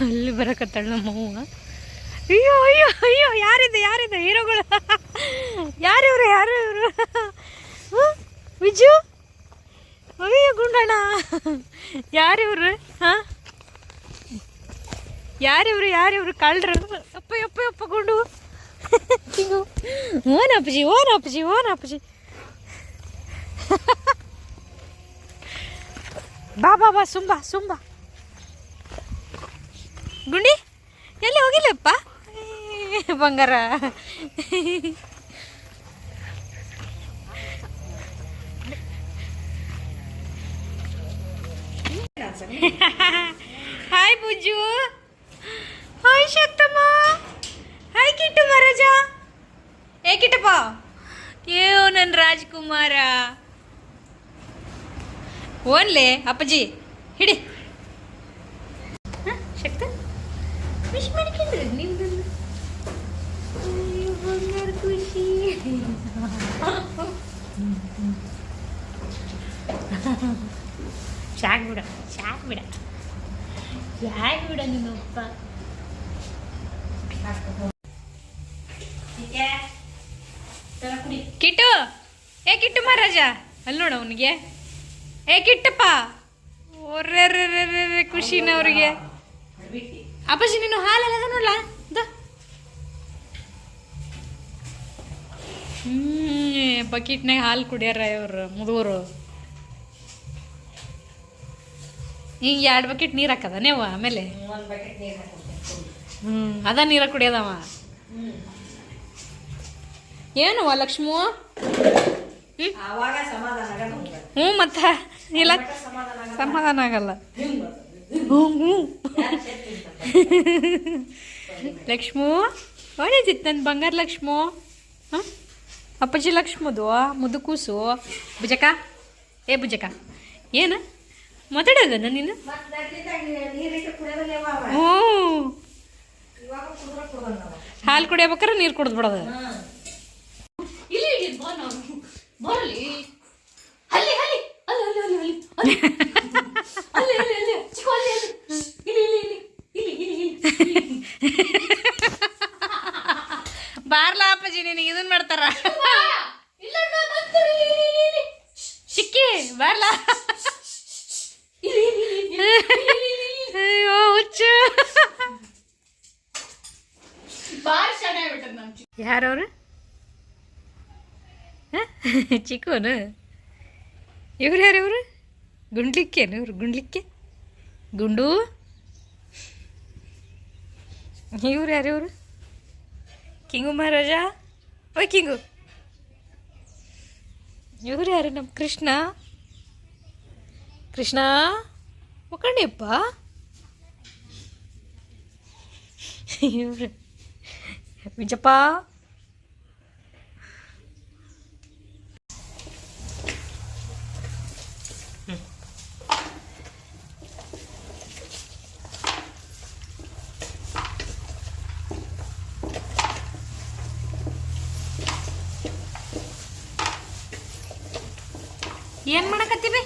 ಅಲ್ಲಿ ಬರಕತ್ತಾಳ ನಮ್ಮವ್ವ. ಅಯ್ಯೋ ಅಯ್ಯೋ ಅಯ್ಯೋ, ಯಾರಿದೆ ಹೀರೋಗಳು? ಯಾರಿವ್ರು ವಿಜು? ಅಯ್ಯೋ ಗುಂಡಣ್ಣ, ಯಾರಿವ್ರು? ಹಾಂ, ಯಾರಿವ್ರು ಕಳ್ರು? ಅಪ್ಪ ಗುಂಡು. ಓನಪ್ಪಜಿ. ಬಾ ಸುಂಬ ಗುಂಡಿ ಎಲ್ಲಿ ಹೋಗಿಲ್ಲಪ್ಪ ಬಂಗಾರ. ಹಾಯ್ ಬುಜ್ಜು, ಹಾಯ್ ಶಕ್ತಮ್ಮ, ಹಾಯ್ ಕಿಟ್ಟು ಮಹಾರಾಜ. ಕಿಟ್ಟಪ್ಪ, ನನ್ನ ರಾಜ್ಕುಮಾರ. ಓನ್ಲೆ ಅಪ್ಪಾಜಿ ಹಿಡಿ. ಶಕ್ತ ವಿಶ್ ಮಾಡ್ಕೊಂಡ್ರಿ ನಿಮ್ದು ಬಂಗಾರ ಖುಷಿ. ಶಾಕ್ ಬಿಡ ನಿಮ್ಮಪ್ಪ. ಕಿಟ್ಟು, ಕಿಟ್ಟು ಮಹಾರಾಜ, ಅಲ್ಲಿ ನೋಡ ಅವನಿಗೆ. ಕಿಟ್ಟಪ್ಪ, ಒರ್ರೆ ಖುಷಿನ ಅವ್ರಿಗೆ. ಅಪ್ಪಾಜಿ ನೀನು ಹಾಲೆಲ್ಲ ನೋಡ್ಲ. ಬಕೆಟ್ನಾಗ ಹಾಲು ಕುಡಿಯಾರ ಇವ್ರು ಮುದುವರು. ಹಿಂಗೆ 2 ಬಕೆಟ್ ನೀರು ಹಾಕದ ನೀವು ಆಮೇಲೆ. ಅದ ನೀರ ಕುಡಿಯೋದವ. ಏನು ಲಕ್ಷ್ಮೂ? ಮತ್ತ ಇಲ್ಲ ಸಮಾಧಾನ ಆಗಲ್ಲ. ಲಕ್ಷ್ಮೂ ಒಳ್ಳೇದಿತ್ತು ನನ್ನ ಬಂಗಾರ ಲಕ್ಷ್ಮೂ. ಹಾಂ, ಅಪ್ಪಾಜಿ ಲಕ್ಷ್ಮದು ಮುದುಕೂಸು. ಭುಜಕ ಭುಜಕ ಏನು ಮಾತಾಡೋದನ್ನ ನೀನು? ಹ್ಞೂ, ಹಾಲು ಕುಡಿಯಬೇಕಾರೆ ನೀರು ಕುಡಿದು ಬಿಡೋದು. ಬಾರ್ಲಾ ಅಪ್ಪಾಜಿ, ನಿನಗೆ ಇದನ್ ಮಾಡ್ತಾರ. ಸಿಕ್ಕಿ ಬಾರ್ಲಾ. ಅಯ್ಯೋ ಹುಚ್ಚು. ಯಾರವ್ರು? ಚಿಕ್ಕವನು ಇವ್ರು ಯಾರಿವ್ರು? ಗುಂಡ್ಲಿಕ್ಕೇನು ಇವ್ರು? ಗುಂಡು. ಇವ್ರು ಯಾರಿವ್ರು? ಕಿಂಗು ಮಹಾರಾಜ. ಓಯ್ ಕಿಂಗು. ಇವ್ರು ಯಾರು? ನಮ್ಮ ಕೃಷ್ಣ ಮುಖಂಡಿಯಪ್ಪ. ಇವ್ರು ವಿಜಪ್ಪ. ಏನ್ ಮಾಡಕತ್ತೀವಿ?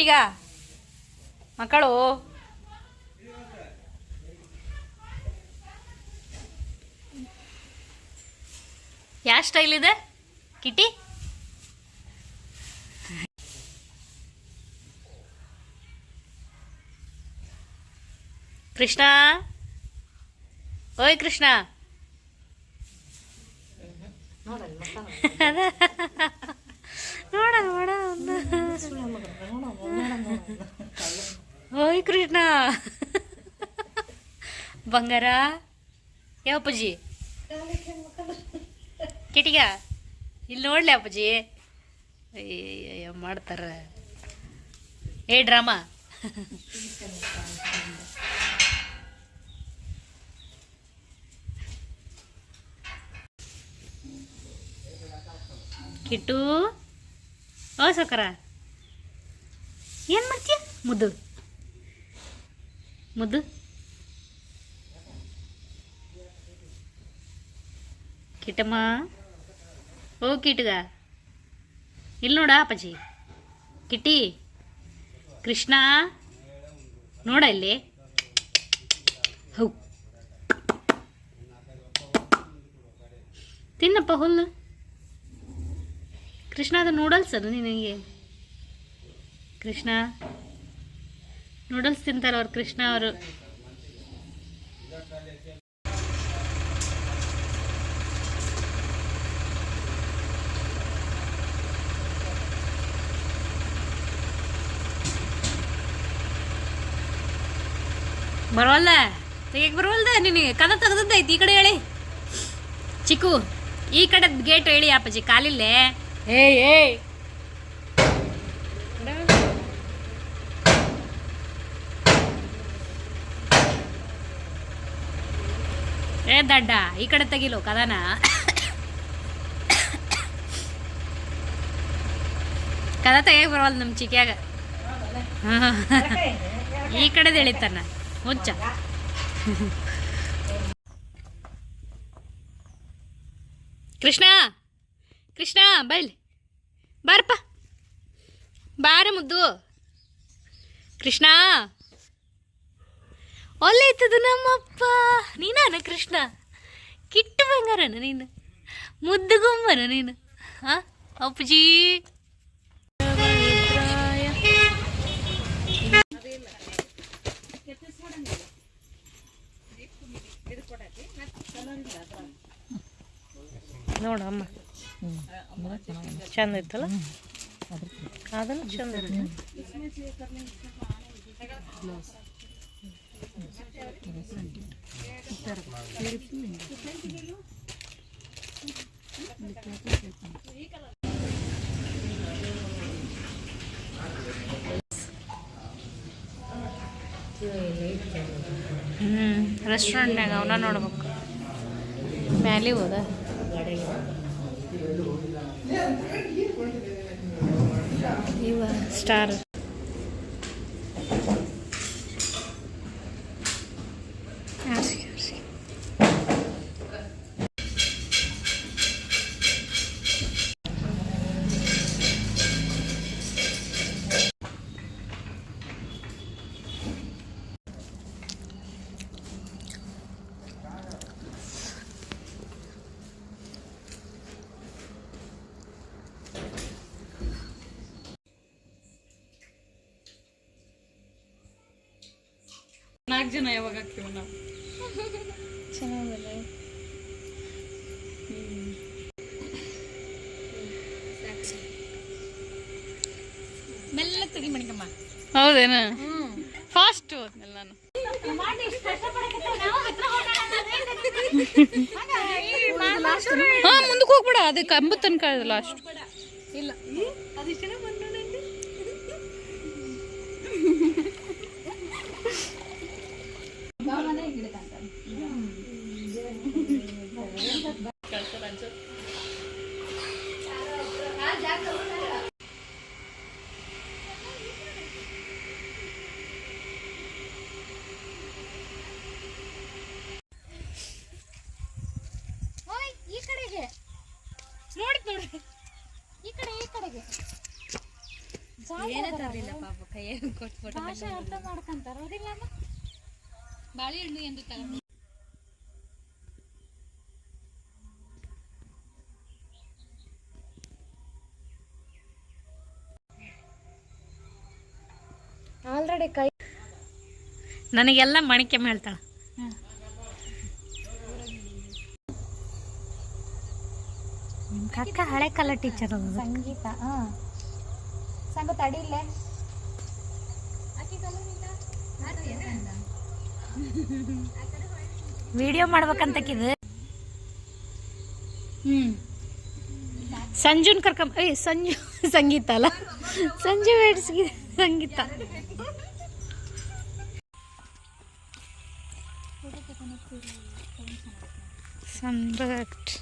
ಕಿಟ್ಟಿಗ ಮಕ್ಕಳು ಯಾವ ಸ್ಟೈಲ್ ಇದೆ ಕಿಟ್ಟಿ? ಕೃಷ್ಣ, ಓಯ್ ಕೃಷ್ಣ, ನೋಡ ನೋಡ ಓಯ್ ಕೃಷ್ಣ ಬಂಗಾರ ಯಾವ ಅಪ್ಪಾಜಿ ಕಿಟಿಗ ಇಲ್ಲಿ ನೋಡ್ಲಿ ಅಪ್ಪಾಜಿ. ಅಯ್ಯ ಮಾಡ್ತಾರ ಏ ಡ್ರಾಮಾ. ಕಿಟ್ಟು ಓ ಸೌಕರ ಏನು ಮಾಡ್ತೀಯ? ಮುದ್ದು ಮುದ್ದು ಕಿಟ್ಟಮ್ಮ, ಓ ಕಿಟ್ಗ ಇಲ್ಲಿ ನೋಡ ಅಪ್ಪಾಜಿ. ಕಿಟ್ಟಿ, ಕೃಷ್ಣ ನೋಡ ಇಲ್ಲಿ. ಹೌ ತಿನ್ನಪ್ಪ ಹುಲ್ಲು. ಕೃಷ್ಣ ಅದು ನೂಡಲ್ಸ್ ಅದು ನಿನಗೆ. ಕೃಷ್ಣ ನೂಡಲ್ಸ್ ತಿಂತಾರೆ ಅವ್ರು, ಕೃಷ್ಣ ಅವರು. ಬರೋಲ್ಲ, ತೆಗಿಯಕ್ಕೆ ಬರೋಲ್ದ ನಿನಗೆ. ಕದ ತೆಗ್ದದ್ದೈತಿ ಈ ಕಡೆ ಹೇಳಿ. ಚಿಕ್ಕು ಈ ಕಡೆ ಗೇಟ್ ಹೇಳಿ ಅಪ್ಪಾಜಿ, ಕಾಲಿಲ್ಲೇ. ಏಯ್ ಏಯ್ ಏ ದಡ್ಡ ಈ ಕಡೆ ತೆಗಿಲು ಕದನ. ಕದ ತೆಗಿಯಕ್ಕೆ ಬರವಲ್ದು ನಮ್ಮ ಚಿಕ್ಯಾಗ. ಈ ಕಡೆದು ಎಳಿತಾನ ಹುಚ್ಚ. ಕೃಷ್ಣ ಕೃಷ್ಣ ಬೈಲಿ ಬಾರಪ್ಪ, ಬಾರ ಮುದ್ದು. ಕೃಷ್ಣ ಒಳ್ಳೆ ಇತ್ತದು ನಮ್ಮಪ್ಪ. ನೀನಾನ ಕೃಷ್ಣ? ಕಿಟ್ಟು ಬಂಗಾರನ ನೀನು, ಮುದ್ದುಗುಮ್ಮನ ನೀನು. ಹಾಂ ಅಪ್ಪಜಿ ನೋಡಮ್ಮ, ಚಂದ ಇತ್ತಲ್ಲ ಅದನ್ನು ಚಂದ ಇತ್ತು. ರೆಸ್ಟೋರೆಂಟ್ನಾಗ ಅವನ್ನ ನೋಡ್ಬೇಕು. ಮ್ಯಾಲೆ ಹೋದ ಇವ ಸ್ಟಾರ್. ನಾಲ್ಕು ಜನ ಯಾವಾಗ ಆಗ್ತೀವಿ ನಾವು? ಚೆನ್ನಾಗಲ್ಲ. ಮೆಲ್ಲ ತೆಗಿ ಮಣಿಕಮ್ಮ. ಹೌದೇನ? ಫಾಸ್ಟ್ ಹೋದ್ನಲ್ಲ ನಾನು. ಹಾಂ ಮುಂದಕ್ಕೆ ಹೋಗ್ಬೇಡ, ಅದು ಕಂಬ ತನಕ ಲಾಸ್ಟ್ ಇಲ್ಲ. ಅದಿಷ್ಟ ಈ ಕಡೆಗೆ ನೋಡಿ, ಈ ಕಡೆಗೆ ಏನೇ ತರಲಿಲ್ಲ ಪಾಪ ಕೈಯಲ್ಲಿ ಕೊಟ್ಬಿಟ್ಟು ಭಾಷೆ ಅರ್ಥ ಮಾಡ್ಕೊಂತಾರ ಹೌದಿಲ್ಲ ಅಮ್ಮ? ಬಾಳೆಹಣ್ಣು ಎಂದು ತಗೊಂಡು ಆಲ್ರೆಡಿ ಕೈ ನನಗೆಲ್ಲ ಮಣಿಕೆ ಹೇಳ್ತಾಳ. ಅಕ್ಕ ಹಳೆ ಕಾಲ ಟೀಚರ್ ಅದು ಸಂಗೀತ. ಸಂಗೀತ ಅಡಿಯಿಲ್ಲ ವಿಡಿಯೋ ಮಾಡ್ಬೇಕಂತಕ್ಕಿದು. ಸಂಜುನ್ ಕರ್ಕೊಂಡ್ ಸಂಜು ಸಂಗೀತ ಅಲ್ಲ, ಸಂಜು ಬೇಡ್ಸ್ಗಿ ಸಂಗೀತ. ಸಂಬಟ್